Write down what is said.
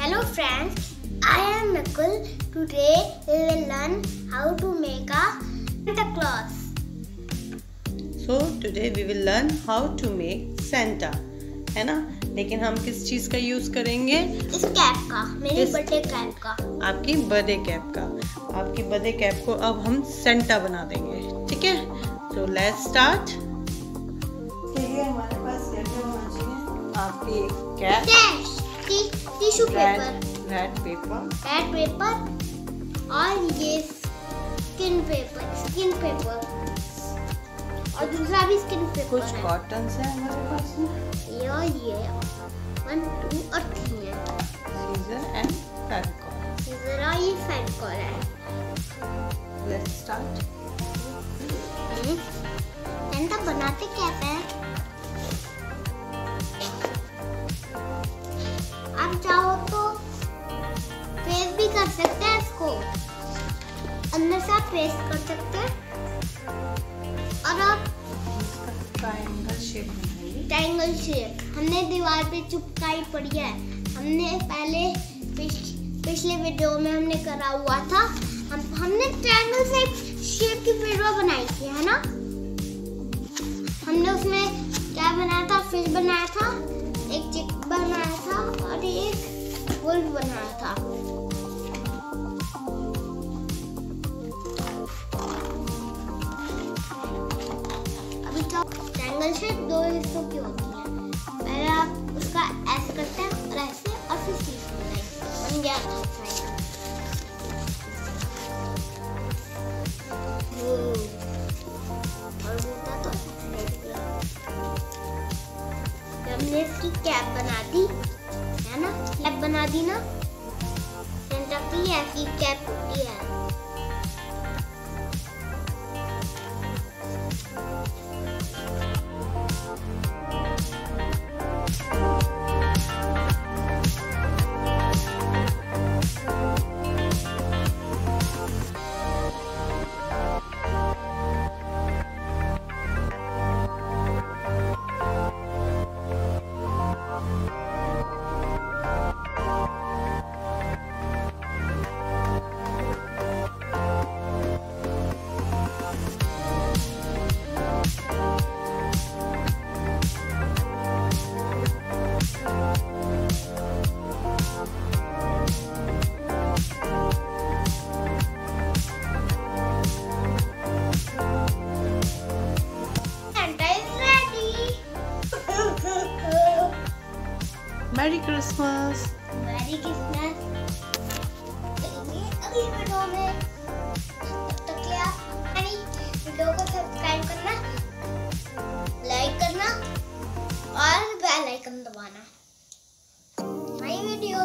Hello friends, I am Nakul. Today we will learn how to make a Santa Claus. So today we will learn how to make Santa, है ना? लेकिन हम किस चीज का use करेंगे? इस कैप का, मेरी बर्थडे कैप का। आपकी बर्थडे कैप का। आपकी बर्थडे कैप को अब हम सेंटा बना देंगे, ठीक है? So let's start. चलिए हमारे पास क्या क्या होना चाहिए? आपकी cap, tissue paper, red pepper और ये स्किन पेपर और दूसरा भी स्किन पेपर। कुछ कॉटन है हमारे पास में, ये 1, 2 और 3 है। Seizure and Fevicol. सीजर और ये फेविकॉल है। Let's start. सेंटा बनाते कैसे हैं? आप चाहो तो फेस भी कर सकते हैं, इसको अंदर से आप फेस कर सकते हैं और आप ट्रायंगल शेप हमने दीवार पे चिपकाई पड़ी है। हमने पहले पिछले वीडियो में हमने करा हुआ था। हमने ट्रायंगल शेप की वीडियो बनाई थी, है ना? हमने उसमें क्या बनाया था? फिश बनाया था, एक चिक बनाया था और एक वुल्फ बनाया था। अभी तो ट्रायंगल शेप 2 हिस्सों की होती है। पहले आप उसका ऐसे करते हैं और ऐसे, और फिर सीधे बनाएंगे। बन गया और बोलता तो हमने इसकी कैप बना दी, है ना? कैप बना दी ना? सेंटा की ऐसी कैप होती है। Merry Christmas. Merry Christmas. अगली वीडियो में तब तक के आप हमारी वीडियो को सब्सक्राइब करना, लाइक करना और बेल आइकन दबाना। नई वीडियो